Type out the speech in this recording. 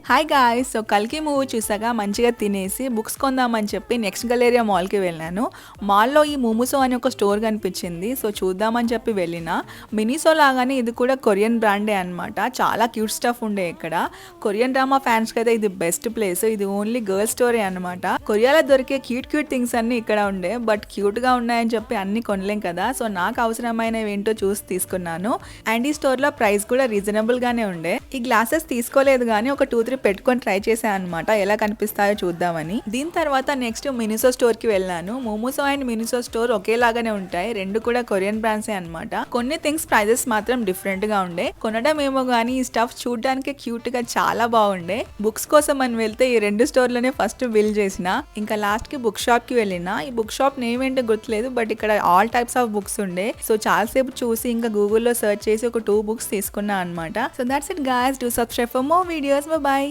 Hi guys. So కల్కి movie చూసాక మంచిగా తినేసి బుక్స్ కొందామని చెప్పి నెక్స్ట్ గలేరియా మాల్కి వెళ్ళాను. మాల్లో ఈ మోమోసో అని ఒక స్టోర్ కనిపించింది. సో చూద్దామని చెప్పి వెళ్ళిన. మినిసో లాగానే ఇది కూడా కొరియన్ బ్రాండే అనమాట. చాలా క్యూట్ స్టఫ్ ఉండే ఇక్కడ. కొరియన్ డ్రామా ఫ్యాన్స్కి అయితే ఇది బెస్ట్ ప్లేస్. ఇది ఓన్లీ గర్ల్ స్టోరీ అనమాట. కొరియాలో దొరికే క్యూట్ థింగ్స్ అన్ని ఇక్కడ ఉండే. బట్ క్యూట్గా ఉన్నాయని చెప్పి అన్ని కొనలేం కదా. సో నాకు అవసరమైనవి ఏంటో చూసి తీసుకున్నాను. అండ్ ఈ స్టోర్లో ప్రైస్ కూడా రీజనబుల్గానే ఉండే. ఈ గ్లాసెస్ తీసుకోలేదు కానీ ఒక 2-3 పెట్టుకొని ట్రై చేశాను అనమాట, ఎలా కనిపిస్తాయో చూద్దామని. దీని తర్వాత నెక్స్ట్ మినిసో స్టోర్ కి వెళ్ళాను. మోమోసో అండ్ మినిసో స్టోర్ ఒకేలాగానే ఉంటాయి, రెండు కూడా కొరియన్ బ్రాండ్సే అనమాట. కొన్ని థింగ్స్ ప్రైజెస్ మాత్రం డిఫరెంట్ గా ఉండే. కొనడం ఏమో గానీ ఈ స్టఫ్ చూడడానికి క్యూట్ గా చాలా బాగుండే. బుక్స్ కోసం అని వెళ్తే ఈ రెండు స్టోర్ లోనే ఫస్ట్ బిల్ చేసిన. ఇంకా లాస్ట్ కి బుక్ షాప్ కి వెళ్ళిన. ఈ బుక్ షాప్ నేమ్ ఏంటో గుర్తులేదు, బట్ ఇక్కడ ఆల్ టైప్స్ ఆఫ్ బుక్స్ ఉండే. సో చాలాసేపు చూసి ఇంకా గూగుల్లో సెర్చ్ చేసి ఒక 2 బుక్స్ తీసుకున్నా అనమాట. So that's it guys. Do subscribe for more videos. By.